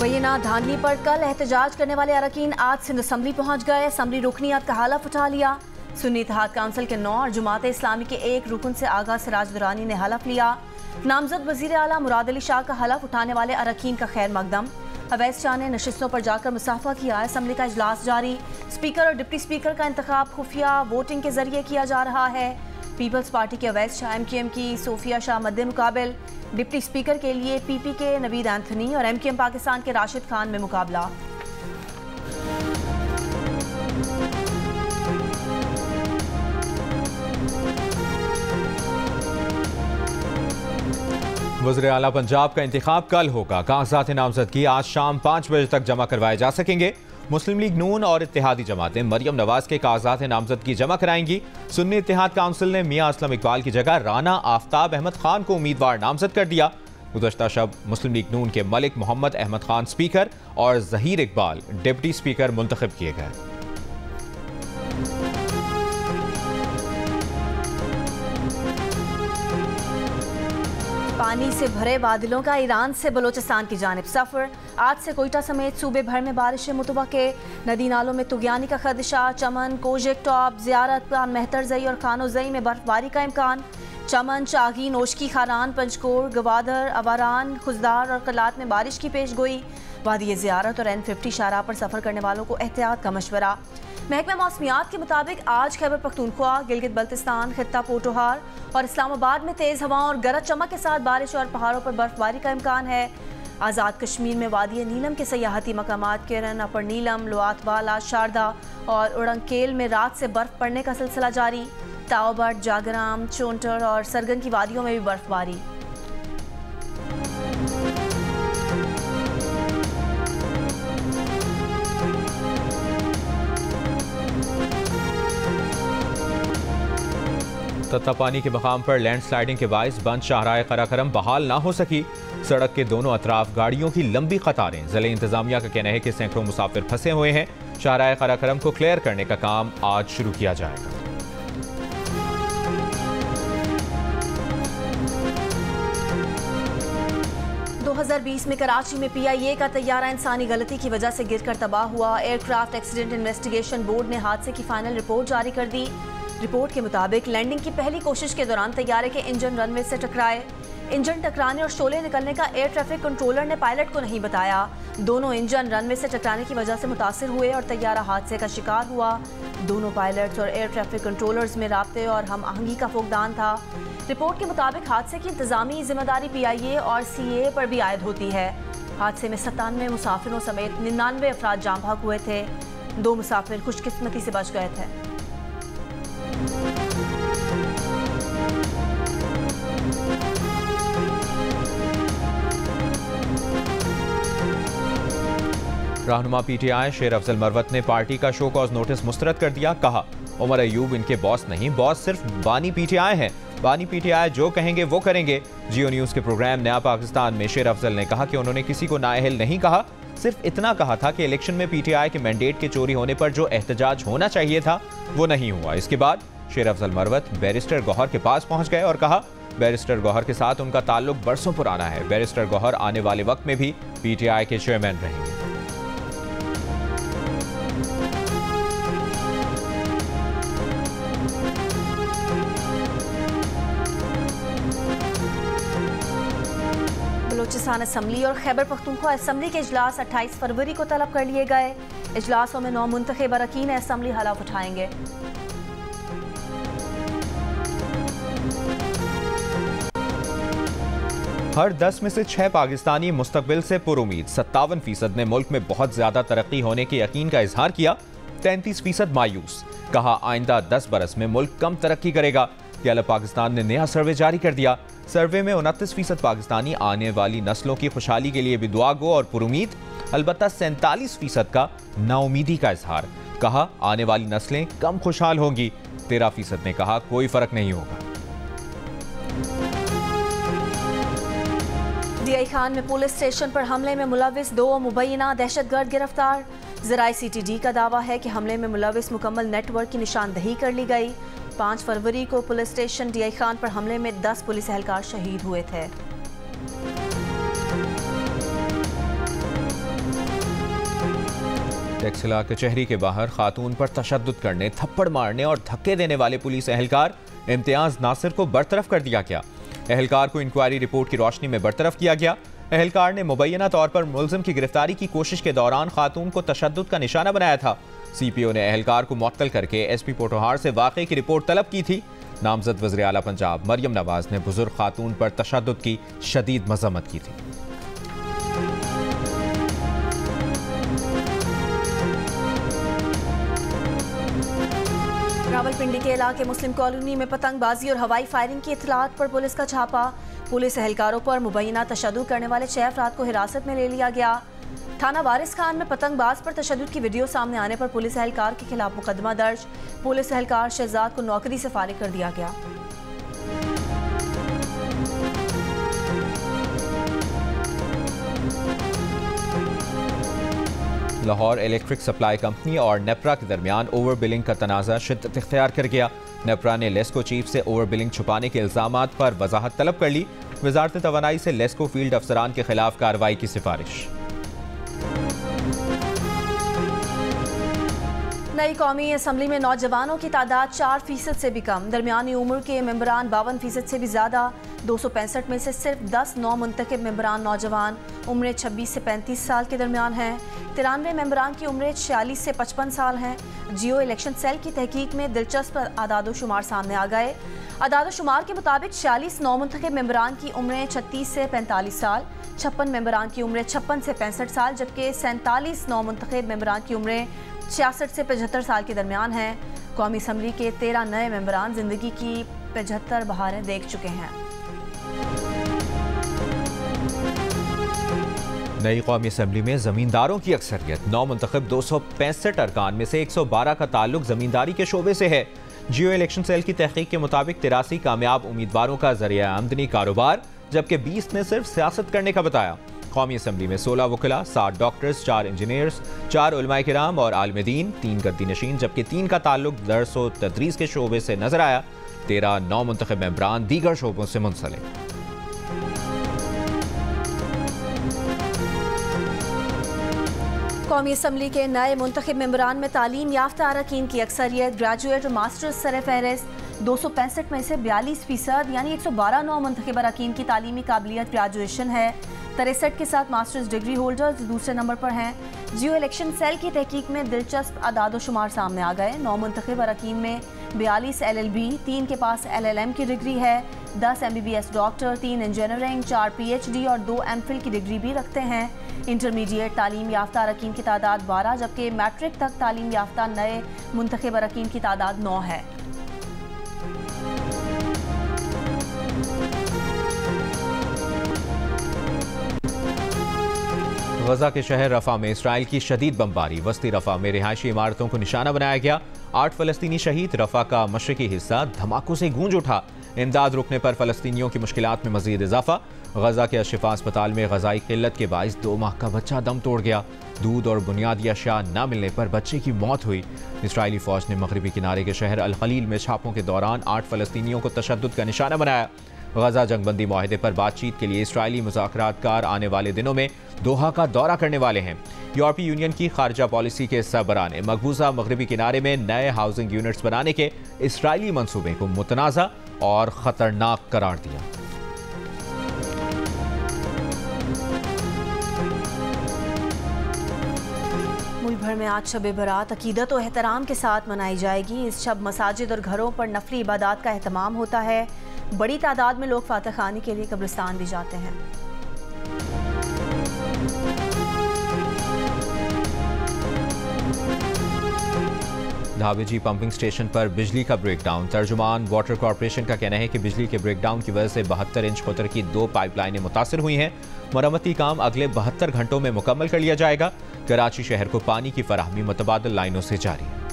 मुबैना धांधली पर कल एहतजाज करने वाले अरकान आज सिंध असम्बली पहुँच गए। असम्बली रुकनियत का हलफ उठा लिया। सुन्नी इत्तेहाद काउंसिल के 9 और जमात इस्लामी के 1 रुकन से आगा सिराज दुरानी ने हलफ लिया। नामजद वजीर आला मुराद अली शाह का हलफ उठाने वाले अरकान का खैर मकदम। अवैस शाह ने नशिस्तों पर जाकर मुसाफा किया। असम्बली का इजलास जारी। स्पीकर और डिप्टी स्पीकर का इंतखाब खुफिया वोटिंग के जरिए किया जा रहा है। पीपल्स पार्टी के अवैस शाह, MKM की सोफिया शाह मद्दे मुकाबिल। डिप्टी स्पीकर के लिए PP के नवीद एंथनी और MKM पाकिस्तान के राशिद खान में मुकाबला। वज़ीर आला पंजाब का इंतखाब कल होगा। कागजात नामजदगी आज शाम 5 बजे तक जमा करवाए जा सकेंगे। मुस्लिम लीग नून और इत्तेहादी जमातें मरियम नवाज के कागजात नामजदगी जमा कराएंगी। सुन्नी इत्तेहाद काउंसिल ने मियां असलम इकबाल की जगह राना आफ्ताब अहमद खान को उम्मीदवार नामजद कर दिया। गुज़श्ता शब मुस्लिम लीग नून के मलिक मोहम्मद अहमद खान स्पीकर और जहीर इकबाल डिप्टी स्पीकर मुंतखब किए गए। पानी से भरे बादलों का ईरान से बलोचिस्तान की जानिब सफर। आज से कोयटा समेत सूबे भर में बारिशें मुतवक्के। नदी नालों में तुगयानी का खदशा। चमन, कोजेक टॉप, ज़ियारत का मेहतरजई और खानोजई में बर्फबारी का इम्कान। चमन, चागी, नोशकी खारान, पंचकोर, गवादर, अवारान, खुजदार और कलात में बारिश की पेश गोई। वादी ज़ियारत और N50 शाहराह पर सफ़र करने वालों को एहतियात का मशवरा। महकमा मौसमियात के मुताबिक आज खैबर पख्तूनख्वा, गिलगित बल्तिस्तान, खित्ता पोटोहार और इस्लामाबाद में तेज़ हवाओं और गरज चमक के साथ बारिश और पहाड़ों पर बर्फबारी का इम्कान है। आज़ाद कश्मीर में वादी नीलम के सयाहती मकामात केरन, अपर नीलम, लोआतवाला, शारदा और उड़ंकेल में रात से बर्फ पड़ने का सिलसिला जारी। ताओबट, जागराम, चोंटर और सरगन की वादियों में भी बर्फबारी। तत्तापानी के मकाम पर लैंडस्लाइडिंग के बायस बंद शाहराह कराकरम बहाल ना हो सकी। सड़क के दोनों अतराफ गाड़ियों की लंबी कतारें। ज़िले इंतजामिया का कहना है कि सैकड़ों मुसाफिर फंसे हुए हैं। शाहराह कराकरम को क्लियर करने का काम आज शुरू किया जाएगा। में कराची में PIA का तैयारा इंसानी गलती की वजह से गिरकर तबाह हुआ। एयरक्राफ्ट एक्सीडेंट इन्वेस्टिगेशन बोर्ड ने हादसे की फाइनल रिपोर्ट जारी कर दी। रिपोर्ट के मुताबिक लैंडिंग की पहली कोशिश के दौरान तैयारे के इंजन रनवे से टकराए। इंजन टकराने और शोले निकलने का एयर ट्रैफिक कंट्रोलर ने पायलट को नहीं बताया। दोनों इंजन रनवे से टकराने की वजह से मुतासिर हुए और तैयारा हादसे का शिकार हुआ। दोनों पायलट्स और एयर ट्रैफिक कंट्रोलर्स में राब्ते और हम आहंगी का फुकदान था। रिपोर्ट के मुताबिक हादसे की इंतजामी जिम्मेदारी PIA और CA पर भी आयद होती है। हादसे में 97 मुसाफिरों समेत 99 अफराद जाम भाग हुए थे। 2 मुसाफिर खुशकिस्मती से बच गए थे। रहनुमा PTI शेर अफजल मरवत ने पार्टी का शो कॉज नोटिस मुस्तरद कर दिया। कहा, उमर अयूब इनके बॉस नहीं, बॉस सिर्फ बानी PTI हैं। बानी PTI जो कहेंगे वो करेंगे। जियो न्यूज़ के प्रोग्राम नया पाकिस्तान में शेर अफजल ने कहा कि उन्होंने किसी को नाअहल नहीं कहा, सिर्फ इतना कहा था कि इलेक्शन में PTI के मैंडेट के चोरी होने पर जो एहतजाज होना चाहिए था वो नहीं हुआ। इसके बाद शेर अफजल मरवत बैरिस्टर गौहर के पास पहुंच गए और कहा, बैरिस्टर गौहर के साथ उनका ताल्लुक बरसों पुराना है। बैरिस्टर गौहर आने वाले वक्त में भी PTI के चेयरमैन रहेंगे। बलोचिस्तान असम्बली और खैबर पख्तूनख्वा असम्बली के इजलास 28 फरवरी को तलब कर लिए गए। इजलासों में 9 मुंतखब अरकान असम्बली हलफ उठाएंगे। हर 10 में से 6 पाकिस्तानी मुस्तकबिल से पुरुमीद। 57% ने मुल्क में बहुत ज्यादा तरक्की होने के यकीन का इजहार किया। 33% मायूस। कहा, आइंदा 10 बरस में मुल्क कम तरक्की करेगा। गैलप पाकिस्तान ने नया सर्वे जारी कर दिया। सर्वे में 29% पाकिस्तानी आने वाली नस्लों की खुशहाली के लिए भी दुआ गो और पुरुमीद। अलबत्ता 47% का नाउमीदी का इजहार। कहा, आने वाली नस्लें कम खुशहाल होंगी। 13% ने कहा कोई फर्क नहीं होगा। DI खान में पुलिस स्टेशन पर हमले में मुलविस 2 मुबैना दहशतगर्द गिरफ्तार। ज़राए CTD का दावा है कि हमले में मुलविस मुकम्मल नेटवर्क की निशानदही कर ली गई। 5 फरवरी को पुलिस स्टेशन DI खान पर हमले में 10 पुलिस एहलकार शहीद हुए थे। टेक्सला कचहरी के बाहर खातून पर तशद्दुद करने, थप्पड़ मारने और धक्के देने वाले पुलिस एहलकार इम्तियाज नासिर को बरतरफ कर दिया गया। एहलकार को इंक्वायरी रिपोर्ट की रोशनी में बरतरफ किया गया। एहलकार ने मुबैना तौर पर मुलजिम की गिरफ्तारी की कोशिश के दौरान खातून को तशद्दुद का निशाना बनाया था। CPO ने एहलकार को मुअत्तल करके SP पोटोहार से वाक़े की रिपोर्ट तलब की थी। नामजद वज़ीर आला पंजाब मरियम नवाज ने बुजुर्ग खातून पर तशद्दुद की शदीद मज़म्मत की थी। रावलपिंडी के इलाके मुस्लिम कॉलोनी में पतंगबाजी और हवाई फायरिंग की इत्तलात पर पुलिस का छापा। पुलिस एहलकारों पर मुबैना तशद्दुद करने वाले 6 अफराद को हिरासत में ले लिया गया। थाना वारिस खान में पतंगबाज पर तशद्दुद की वीडियो सामने आने पर पुलिस एहलकार के खिलाफ मुकदमा दर्ज। पुलिस एहलकार शहजाद को नौकरी से फारिग कर दिया गया। लाहौर इलेक्ट्रिक सप्लाई कंपनी और नेपरा के दरमियान ओवर बिलिंग का तनाज़ा शिद्दत इख्तियार कर गया। नेपरा ने लेस्को चीफ से ओवर बिलिंग छुपाने के इल्जामात पर वजाहत तलब कर ली। वजारत तवानाई से लेस्को फील्ड अफसरान के खिलाफ कार्रवाई की सिफारिश। नई कौमी असम्बली में नौजवानों की तादाद 4% से भी कम। दरमियानी उम्र के मेंबरान 52% से भी ज़्यादा। 265 में से सिर्फ 10 नौ मुंतखब मेंबरान नौजवान उम्र 26 से 35 साल के दरमियान हैं। 93 मेंबरान की उम्र 46 से 55 साल हैं। जियो इलेक्शन सेल की तहकीक में दिलचस्प आदादोशुमार सामने आ गए। आदादोशुमार के मुताबिक 46 नौ मुंतखब मेंबरान की उम्र 36 से 45 साल, 56 मेंबरान की उम्र 56 से 65 साल, जबकि 47 नौ मुंतखब मेंबरान की उम्र 66 से 75 साल के दरमियान हैं। कौमी असम्बली के 13 नए मेंबरान जिंदगी की 75 बहारें देख चुके हैं। नई कौमी असम्बली में जमींदारों की अक्सरियत। 9 मुंतखब 265 अरकान में से 112 का ताल्लुक जमींदारी के शोबे से है। जियो इलेक्शन सेल की तहकीक के मुताबिक 83 कामयाब उम्मीदवारों का जरिया आमदनी कारोबार, जबकि 20 ने सिर्फ सियासत करने का बताया। कौमी असम्बली में 16 वकला, 7 डॉक्टर्स, 4 इंजीनियर्स, 4 उलमाए किराम और आलिम दीन, 3 गर्दी नशीन, जबकि 3 का ताल्लुक दर्स व तदरीस के शोबे से नजर आया। 13 नौ मुंतखब मेंबरान दीगर शोबों से मुंसलिक। कौमी असम्बली के नए मुंतखब मेंबरान में तालीम याफ्ता अरकान की अक्सरियत ग्रेजुएट और मास्टर्स सर फहरिस्त। 265 में से 42% यानी 112 नौ मुंतखब अरकान की तालीमी काबिलियत ग्रेजुएशन है। 63 के साथ मास्टर्स डिग्री होल्डर्स दूसरे नंबर पर हैं। जियो इलेक्शन सेल की तहकीक में दिलचस्प आदादोशुमार सामने आ गए। 9 मुंतखब अरकान में 42 LLB, 3 के पास LLM की डिग्री है, 10 MBBS डॉक्टर, 3 इंजीनियरिंग, 4 PhD और 2 MPhil की डिग्री भी रखते हैं। इंटरमीडिएट तालीम याफ्ता अरकान की तादाद 12, जबकि मैट्रिक तक तालीम याफ्ता नए मुंतखब अरकान की तादाद 9 है। गजा के शहर रफा में इसराइल की शदीद बमबारी। वस्ती रफा में रिहायशी इमारतों को निशाना बनाया गया। 8 फलस्तीनी शहीद। रफा का मशरकी हिस्सा धमाकों से गूंज उठा। इमदाद रुकने पर फलस्तीनियों की मुश्किलात में मजीद इजाफा। गजा के अशफा अस्पताल में गजाई किल्लत के बाइस 2 माह का बच्चा दम तोड़ गया। दूध और बुनियादी अशिया न मिलने पर बच्चे की मौत हुई। इसराइली फौज ने मगरबी किनारे के शहर अल खलील में छापों के दौरान 8 फलस्तीनियों को तशद्दुद का निशाना बनाया। गजा जंगबंदी मुआहदे पर बातचीत के लिए इसराइली मुज़ाकरातकार आने वाले दिनों में दोहा का दौरा करने वाले हैं। यूरोपीय यूनियन की खारजा पॉलिसी के सरबराह ने मकबूजा मगरबी किनारे में नए हाउसिंग यूनिट्स बनाने के इसराइली मंसूबे को मुतनाज़ा और ख़तरनाक करार दिया। मुल्क भर में आज शब बरात अकीदत और एहतराम के साथ मनाई जाएगी। इस शब मसाजिद और घरों पर नफली इबादत का एहतमाम होता है। बड़ी तादाद में लोग फातह खानी के लिए कब्रिस्तान भी जाते हैं। धावेजी पंपिंग स्टेशन पर बिजली का ब्रेकडाउन। तर्जुमान वाटर कॉरपोरेशन का कहना है कि बिजली के ब्रेकडाउन की वजह से 72 इंच कतर की 2 पाइपलाइनें मुतासर हुई हैं। मरम्मती काम अगले 72 घंटों में मुकम्मल कर लिया जाएगा। कराची शहर को पानी की फराहमी मुतबादिल लाइनों से जारी है।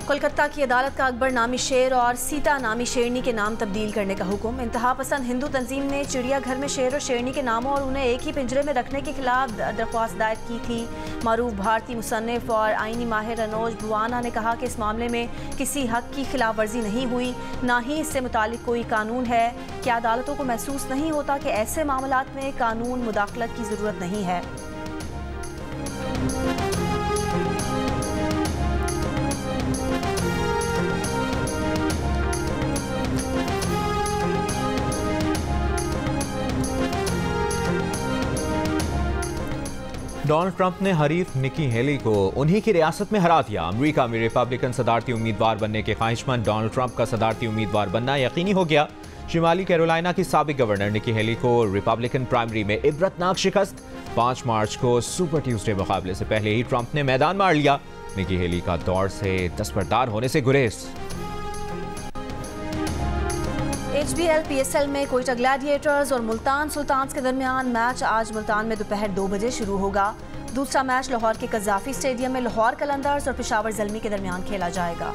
कोलकाता की अदालत का अकबर नामी शेर और सीता नामी शेरनी के नाम तब्दील करने का हुक्म। इंतहा पसंद हिंदू तंजीम ने चिड़ियाघर में शेर और शेरनी के नामों और उन्हें एक ही पिंजरे में रखने के खिलाफ दरख्वास्त दायर की थी। मारूफ भारतीय मुसन्निफ और आईनी माहिर अनोज भुवाना ने कहा कि इस मामले में किसी हक की खिलाफ वर्जी नहीं हुई, ना ही इससे मुतालिक कोई कानून है। क्या अदालतों को महसूस नहीं होता कि ऐसे मामलात में कानून मुदाखलत की ज़रूरत नहीं है? डोनाल्ड ट्रंप ने हरीफ निकी हेली को उन्हीं की रियासत में हरा दिया। अमेरिका में रिपब्लिकन सदारती उम्मीदवार बनने के ख्वाहिशमंद डोनाल्ड ट्रंप का सदारती उम्मीदवार बनना यकीनी हो गया। शिमाली कैरोलिना की साबिक गवर्नर निकी हेली को रिपब्लिकन प्राइमरी में इबरतनाक शिकस्त। 5 मार्च को सुपर ट्यूसडे मुकाबले से पहले ही ट्रंप ने मैदान मार लिया। निकी हेली का दौड़ से दस्तबरदार होने से गुरेज। HBL PSL में कोयटा ग्लैडिएटर्स और मुल्तान सुल्तान्स के दरमियान मैच आज मुल्तान में दोपहर 2 बजे शुरू होगा। दूसरा मैच लाहौर के कज़ाफी स्टेडियम में लाहौर कलंदर्स और पेशावर ज़ल्मी के दरमियान खेला जाएगा।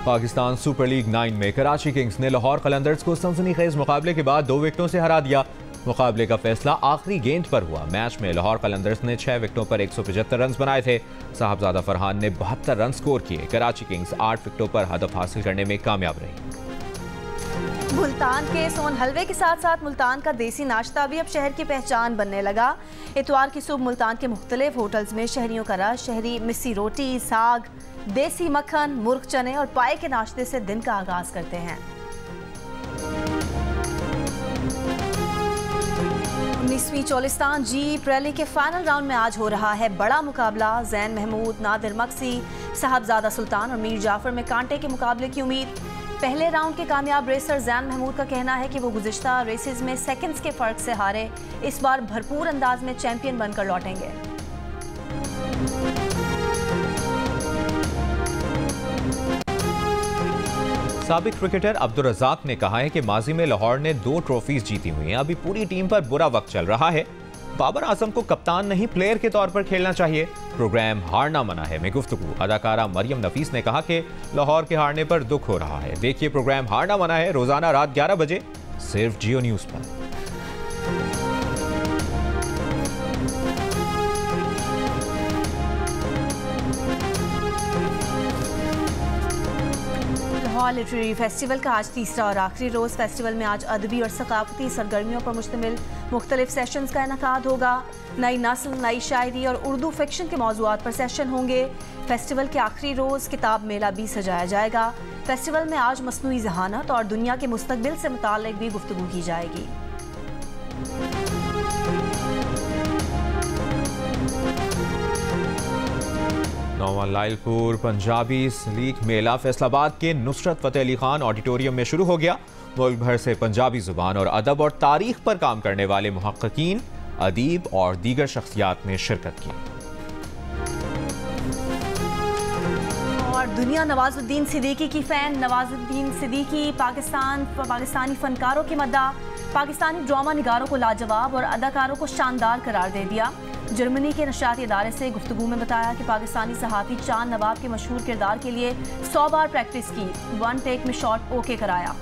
पाकिस्तान सुपर लीग 9 में कराची किंग्स ने लाहौर कलंदर्स को सनसनीखेज मुकाबले के बाद 2 विकेटों से हरा दिया। मुकाबले का फैसला आखिरी गेंद पर हुआ। मैच में लाहौर कलंदर्स ने 6 विकेटों पर 175 रन बनाए थे। साहबजादा फरहान ने 72 रन स्कोर किए। कराची किंग्स 8 विकेटों पर हदफ हासिल करने में कामयाब रही। मुल्तान के सोन हलवे के साथ साथ मुल्तान का देसी नाश्ता भी अब शहर की पहचान बनने लगा। इतवार की सुबह मुल्तान के मुख्तलिफ होटल्स में शहरियों का रश शहरी मिस्सी रोटी, साग, देसी मक्खन, मुर्ग चने और पाए के नाश्ते से दिन का आगाज करते हैं। 19वीं चोलिस्तान जीप रैली के फाइनल राउंड में आज हो रहा है बड़ा मुकाबला। जैन महमूद, नादिर मक्सी, साहबजादा सुल्तान और मीर जाफर में कांटे के मुकाबले की उम्मीद। पहले राउंड के कामयाब रेसर जैन महमूद का कहना है कि वो गुज़िश्ता रेसेस में सेकंड्स के फर्क से हारे, इस बार भरपूर अंदाज में चैंपियन बनकर लौटेंगे। साबिक क्रिकेटर अब्दुल रज़ाक ने कहा है कि माजी में लाहौर ने 2 ट्रॉफीज जीती हुई हैं। अभी पूरी टीम पर बुरा वक्त चल रहा है। बाबर आजम को कप्तान नहीं प्लेयर के तौर पर खेलना चाहिए। प्रोग्राम हारना मना है में गुफ्तगू। अदाकारा मरियम नफीस ने कहा कि लाहौर के हारने पर दुख हो रहा है। देखिए प्रोग्राम हारना मना है रोजाना रात 11 बजे सिर्फ जियो न्यूज पर। लाहौर लिटरेरी फेस्टिवल का आज तीसरा और आखिरी रोज़। फेस्टिवल में आज अदबी और सकाफती सरगर्मियों पर मुश्तमिल मुख्तलिफ सेशंस का इनेकाद होगा। नई नस्ल, नई शायरी और उर्दू फिक्शन के मौज़ूआत पर सेशन होंगे। फेस्टिवल के आखिरी रोज़ किताब मेला भी सजाया जाएगा। फेस्टिवल में आज मसनूई ज़हानत और दुनिया के मुस्तकबिल से मुताल्लिक भी गुफ्तगू की जाएगी। नौवां लाइलपुर पंजाबी लीग मेला फैसलाबाद के नुसरत फतेह अली खान ऑडिटोरियम में शुरू हो गया। मुल्क भर से पंजाबी जुबान और अदब और तारीख पर काम करने वाले मुहक्किकीन, अदीब और दीगर शख्सियात ने शिरकत की। और दुनिया नवाजुद्दीन सिद्दीकी की फैन। नवाजुद्दीन सिद्दीकी पाकिस्तानी फनकारों की मद्दा। पाकिस्तानी ड्रामा निगारों को लाजवाब और अदाकारों को शानदार करार दे दिया। जर्मनी के नशियाती इदारे से गुफ्तगू में बताया कि पाकिस्तानी सहाफ़ी चांद नवाब के मशहूर किरदार के लिए 100 बार प्रैक्टिस की, 1 टेक में शॉट ओके कराया।